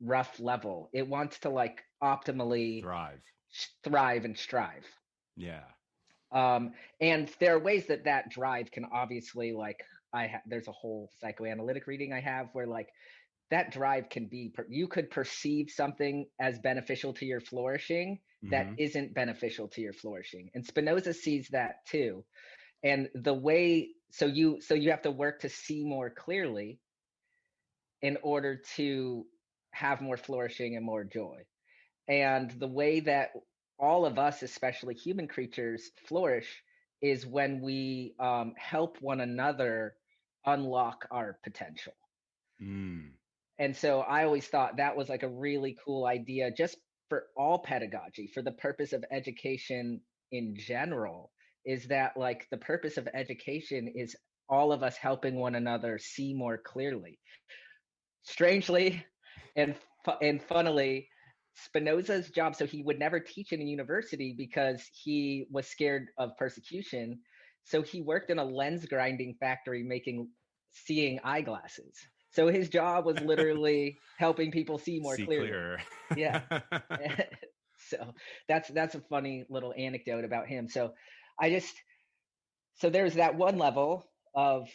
rough level. It wants to like optimally thrive and strive. Yeah. And there are ways that drive can obviously like, there's a whole psychoanalytic reading I have where like that drive can be, you could perceive something as beneficial to your flourishing that isn't beneficial to your flourishing. And Spinoza sees that too. And the way, so you have to work to see more clearly in order to have more flourishing and more joy. And the way that all of us, especially human creatures, flourish is when we help one another unlock our potential. And so I always thought that was like a really cool idea just for all pedagogy, for the purpose of education in general, is that like the purpose of education is all of us helping one another see more clearly. Strangely and funnily, Spinoza's job, so he would never teach in a university because he was scared of persecution. So he worked in a lens grinding factory seeing eyeglasses. So his job was literally helping people see more clearly. Clearer. Yeah. So that's a funny little anecdote about him. So there's that one level of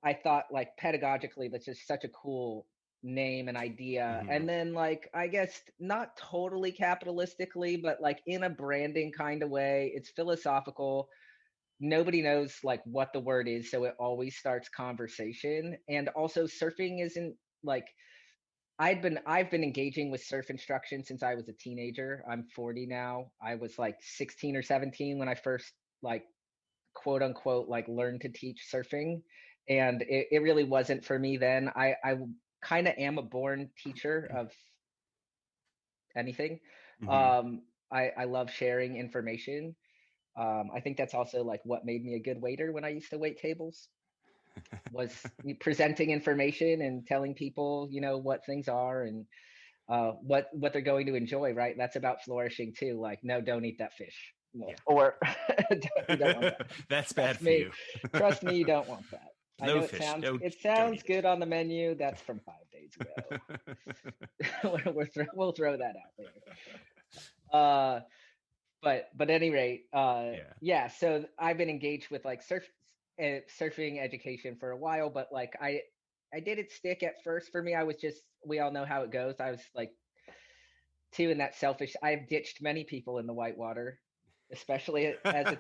I thought like pedagogically, that's just such a cool name and idea. And then like, I guess not totally capitalistically, but like in a branding kind of way, it's philosophical. Nobody knows like what the word is, so it always starts conversation. And also surfing isn't like, I've been engaging with surf instruction since I was a teenager. I'm 40 now. I was like 16 or 17 when I first like quote unquote like learned to teach surfing, and it really wasn't for me then. I kind of am a born teacher of anything. I love sharing information. I think that's also like what made me a good waiter when I used to wait tables, was presenting information and telling people, you know, what things are and what they're going to enjoy, right? That's about flourishing too. Like, no, don't eat that fish. Yeah. Or you don't want that. That's bad for you. Trust me, you don't want that. No I know fish. it sounds good on the menu. That's from 5 days ago. We'll throw that out later. But at any rate, yeah. So I've been engaged with like surfing education for a while, but like I didn't stick at first. For me, I was just, we all know how it goes. I was like too in that selfish. I've ditched many people in the whitewater, especially as a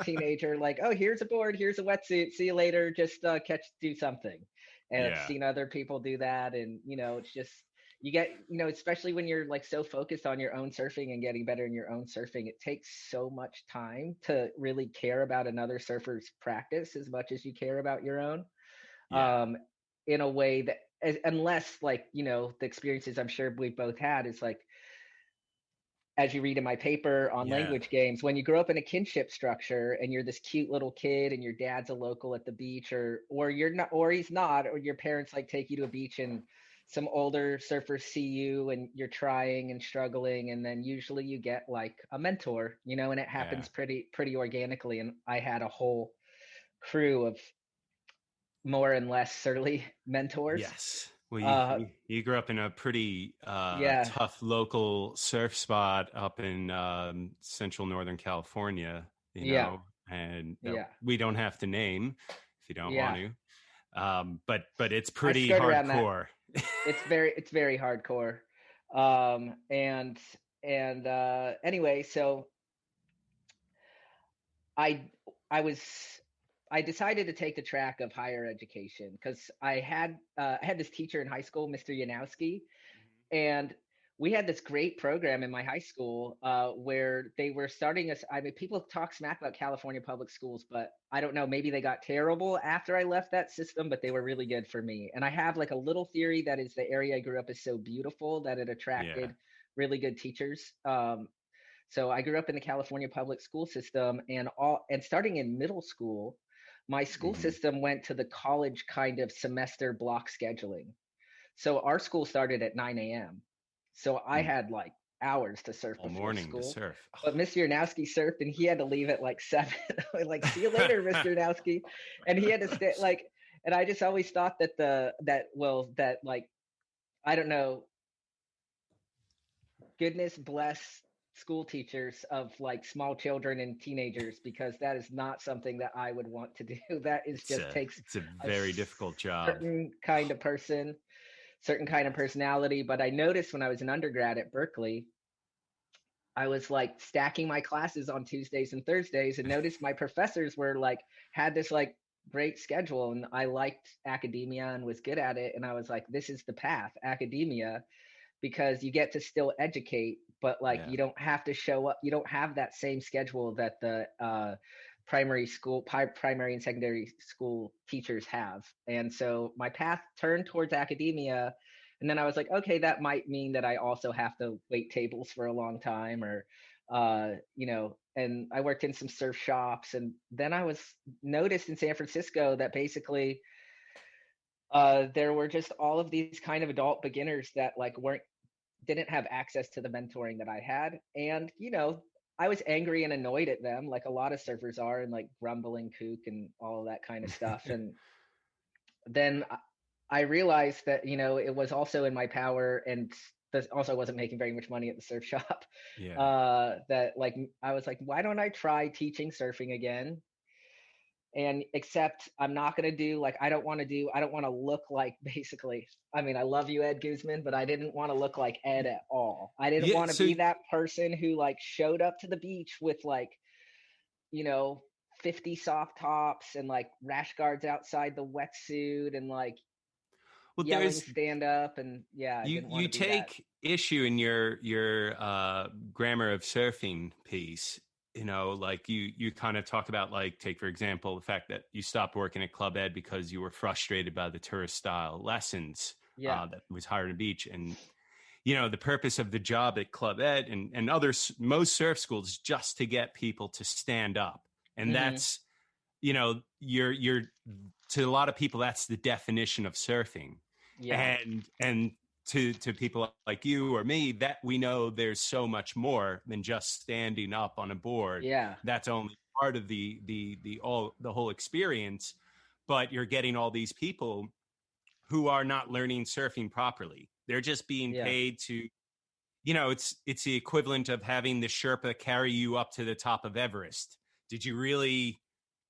teenager. Like, oh, here's a board, here's a wetsuit, see you later. Just do something. And I've seen other people do that, and you know, it's just, you get, you know, especially when you're like so focused on your own surfing and getting better in your own surfing, it takes so much time to really care about another surfer's practice as much as you care about your own. In a way that, unless like, you know, the experiences I'm sure we've both had is like, as you read in my paper on language games, when you grow up in a kinship structure and you're this cute little kid and your dad's a local at the beach, or you're not, or he's not, or your parents like take you to a beach and some older surfers see you and you're trying and struggling, and then usually you get like a mentor, you know, and it happens pretty organically. And I had a whole crew of more and less surly mentors. Yes. Well, you grew up in a pretty tough local surf spot up in central Northern California, you know, and we don't have to name if you don't want to. But it's pretty hardcore. It's very hardcore. Anyway, so I decided to take the track of higher education because I had this teacher in high school, Mr. Yanowski, and we had this great program in my high school where they were starting us. I mean, people talk smack about California public schools, but I don't know, maybe they got terrible after I left that system, but they were really good for me. And I have like a little theory that is the area I grew up is so beautiful that it attracted really good teachers. So I grew up in the California public school system, and starting in middle school, my school system went to the college kind of semester block scheduling. So our school started at 9 a.m. So I had like hours to surf all before morning school. to surf. But Mr. Yanowski surfed and he had to leave at like 7. Like, see you later, Mr. Yanowski. And he had to stay like, and I just always thought that like, I don't know, goodness bless school teachers of like small children and teenagers, because that is not something that I would want to do. That is takes it's a very difficult job. Certain kind of person, certain kind of personality. But I noticed when I was an undergrad at Berkeley, I was like stacking my classes on Tuesdays and Thursdays, and noticed my professors were like, had this like great schedule, and I liked academia and was good at it. And I was like, this is the path, academia, because you get to still educate, but like you don't have to show up. You don't have that same schedule that the primary and secondary school teachers have. And so my path turned towards academia. And then I was like, okay, that might mean that I also have to wait tables for a long time, or, and I worked in some surf shops. And then I was noticed in San Francisco that basically there were just all of these kind of adult beginners that like didn't have access to the mentoring that I had. And, I was angry and annoyed at them, like a lot of surfers are, and like grumbling kook and all of that kind of stuff. And then I realized that, it was also in my power, and this also wasn't making very much money at the surf shop. That like, I was like, why don't I try teaching surfing again? And except I'm not going to do like, I don't want to look like, basically, I mean, I love you, Ed Guzman, but I didn't want to look like Ed at all. I didn't want to be that person who like showed up to the beach with like, 50 soft tops and like rash guards outside the wetsuit and like yelling stand up. And you take issue in your grammar of surfing piece. Like you kind of talk about, like, take for example the fact that you stopped working at Club Ed because you were frustrated by the tourist style lessons that was hard on the beach. And the purpose of the job at Club Ed and most surf schools is just to get people to stand up. And that's you're to a lot of people, that's the definition of surfing. And to people like you or me, that we know there's so much more than just standing up on a board. That's only part of the whole experience. But you're getting all these people who are not learning surfing properly. They're just being paid to, it's the equivalent of having the Sherpa carry you up to the top of Everest. Did you really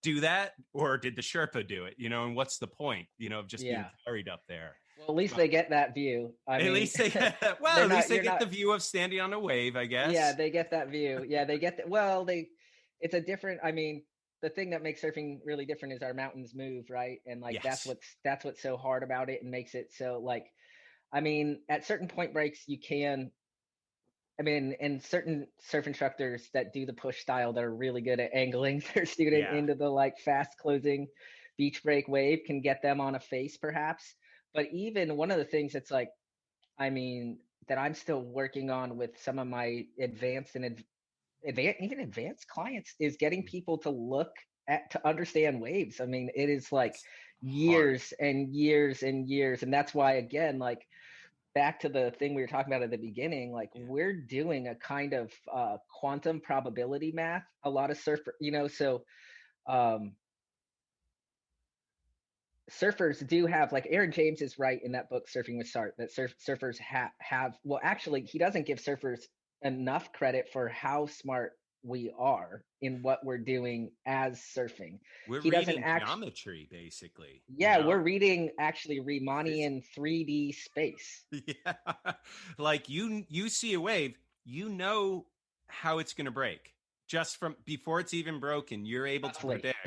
do that, or did the Sherpa do it? And what's the point, of just being carried up there? Well, at least they get that view. At least they get the view of standing on a wave, I guess. Yeah, they get that view. Yeah, they get it's a different, I mean, the thing that makes surfing really different is our mountains move, right? And like, that's what's so hard about it and makes it so like, I mean, at certain point breaks, and certain surf instructors that do the push style, they're really good at angling their student into the like fast closing beach break wave, can get them on a face perhaps. But even one of the things that's like, I mean, that I'm still working on with some of my advanced clients is getting people to understand waves. I mean, it is like years and years and years. And that's why, again, like back to the thing we were talking about at the beginning, like we're doing a kind of quantum probability math, a lot of surfers do have, like Aaron James is right in that book, Surfing with Sart, that surfers have, well, actually, he doesn't give surfers enough credit for how smart we are in what we're doing as surfing. We're reading geometry, basically. We're reading actually Riemannian 3D space. Like you see a wave, how it's going to break. Just from before it's even broken, you're able to predict.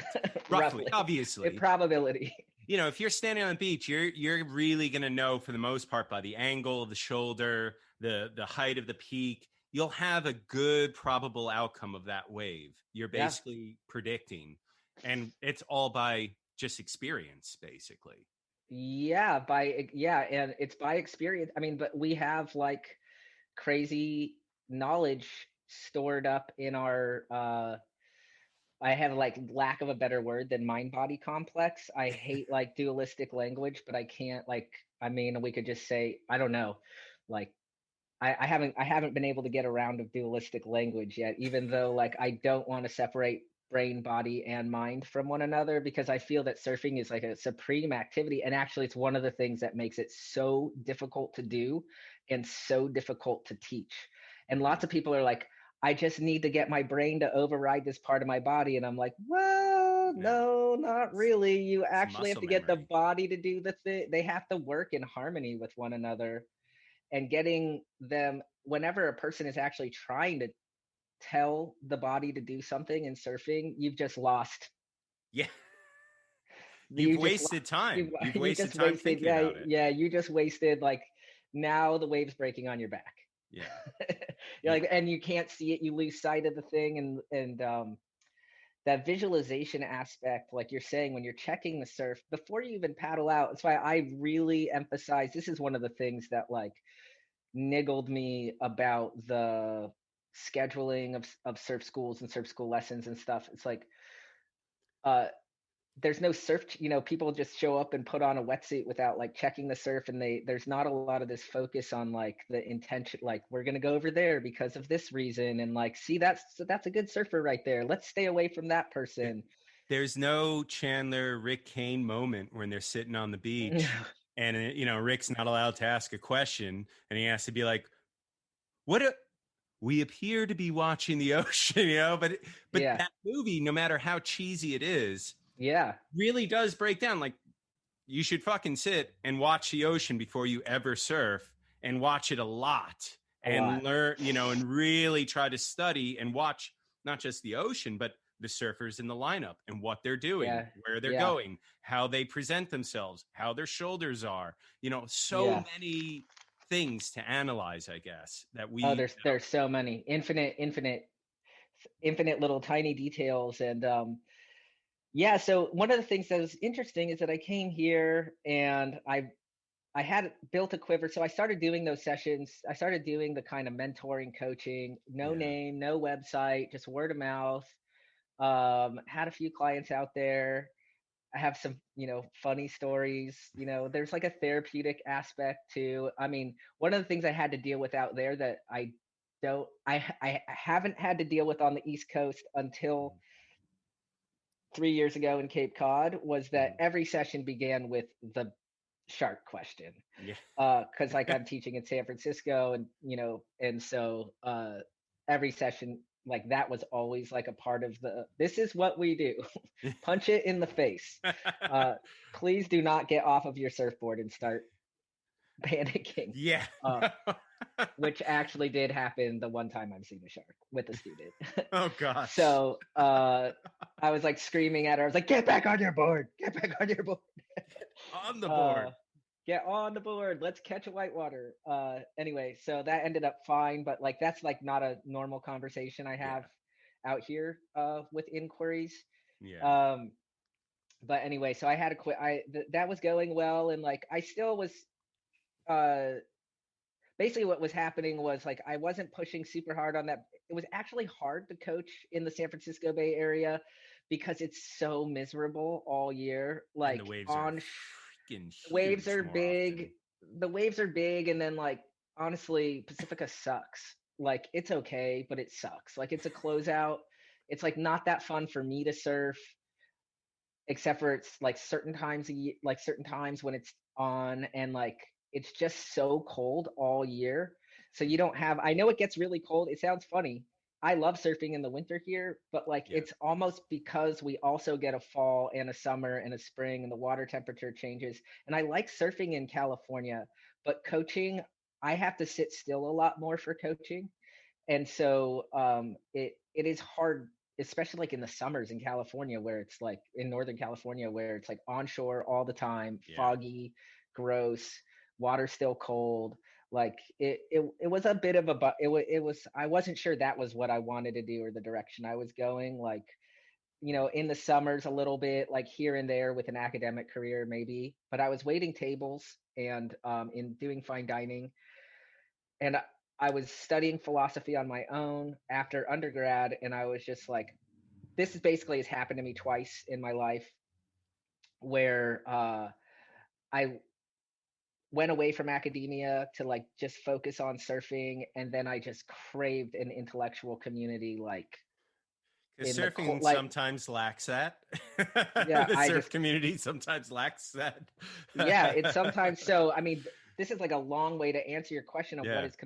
Roughly, obviously. The probability. If you're standing on the beach, you're really going to know, for the most part, by the angle of the shoulder, the height of the peak, you'll have a good probable outcome of that wave. You're basically predicting, and it's all by just experience, basically. And it's by experience. I mean, but we have like crazy knowledge stored up in our I have, like, lack of a better word than mind body complex. I hate like dualistic language, but I can't, like, I mean, we could just say, I don't know, like I haven't been able to get around of dualistic language yet, even though like I don't want to separate brain, body, and mind from one another, because I feel that surfing is like a supreme activity. And actually, it's one of the things that makes it so difficult to do and so difficult to teach. And lots of people are like, I just need to get my brain to override this part of my body. And I'm like, well, no, not really. You actually have to get the body to do the thing. They have to work in harmony with one another. And getting them, whenever a person is actually trying to tell the body to do something in surfing, you've just lost. Yeah. You've wasted time. You've wasted time thinking about it. Yeah, you just wasted, like, now the wave's breaking on your back. Yeah. You're like, and you can't see it, you lose sight of the thing. And that visualization aspect, like you're saying, when you're checking the surf before you even paddle out, that's why I really emphasize, this is one of the things that like niggled me about the scheduling of surf schools and surf school lessons and stuff. It's like, there's no surf, people just show up and put on a wetsuit without like checking the surf, and there's not a lot of this focus on like the intention, like we're going to go over there because of this reason, and like, see, that's a good surfer right there, let's stay away from that person. There's no Chandler Rick Kane moment when they're sitting on the beach and Rick's not allowed to ask a question, and he has to be like, we appear to be watching the ocean, but that movie, no matter how cheesy it is, really does break down. Like, you should fucking sit and watch the ocean before you ever surf, and watch it a lot and learn, and really try to study and watch not just the ocean, but the surfers in the lineup and what they're doing, where they're going, how they present themselves, how their shoulders are, many things to analyze, I guess, that we there's so many infinite little tiny details. And so one of the things that was interesting is that I came here and I had built a quiver, so I started doing those sessions. I started doing the kind of mentoring, coaching, no name, no website, just word of mouth. Had a few clients out there. I have some, funny stories. There's like a therapeutic aspect to, I mean, one of the things I had to deal with out there that I haven't had to deal with on the East Coast until 3 years ago in Cape Cod was that every session began with the shark question. Because like I'm teaching in San Francisco, and so every session, like, that was always like a part of this is what we do. Punch it in the face. Please do not get off of your surfboard and start panicking. Which actually did happen the one time I've seen a shark with a student. Oh gosh. So I was like screaming at her. I was like, get back on your board. Get back on your board. On the board. Get on the board. Let's catch a whitewater. Anyway, so that ended up fine, but like, that's like not a normal conversation I have out here with inquiries. But anyway, so I had to quit. That was going well, and like I still was basically what was happening was like I wasn't pushing super hard on that. It was actually hard to coach in the San Francisco Bay Area because it's so miserable all year. Like, the waves are freaking huge. Waves are big. Often. The waves are big, and then like, honestly, Pacifica sucks. Like, it's okay, but it sucks. Like, it's a closeout. It's like not that fun for me to surf, except for it's like certain times when it's on, and like it's just so cold all year. So you don't have, I know it gets really cold. It sounds funny. I love surfing in the winter here, but like it's almost because we also get a fall and a summer and a spring, and the water temperature changes. And I like surfing in California, but coaching, I have to sit still a lot more for coaching. And so it is hard, especially like in the summers in California, where it's like in Northern California, where it's like onshore all the time, foggy, gross, water still cold. Like it was a bit of I wasn't sure that was what I wanted to do or the direction I was going. Like, in the summers a little bit, like here and there with an academic career maybe, but I was waiting tables and in doing fine dining, and I was studying philosophy on my own after undergrad, and I was just like, this is basically has happened to me twice in my life, where I went away from academia to like just focus on surfing, and then I just craved an intellectual community like surfing sometimes lacks that. Yeah, the surf community sometimes lacks that. Yeah, it's sometimes so. I mean, this is like a long way to answer your question of what is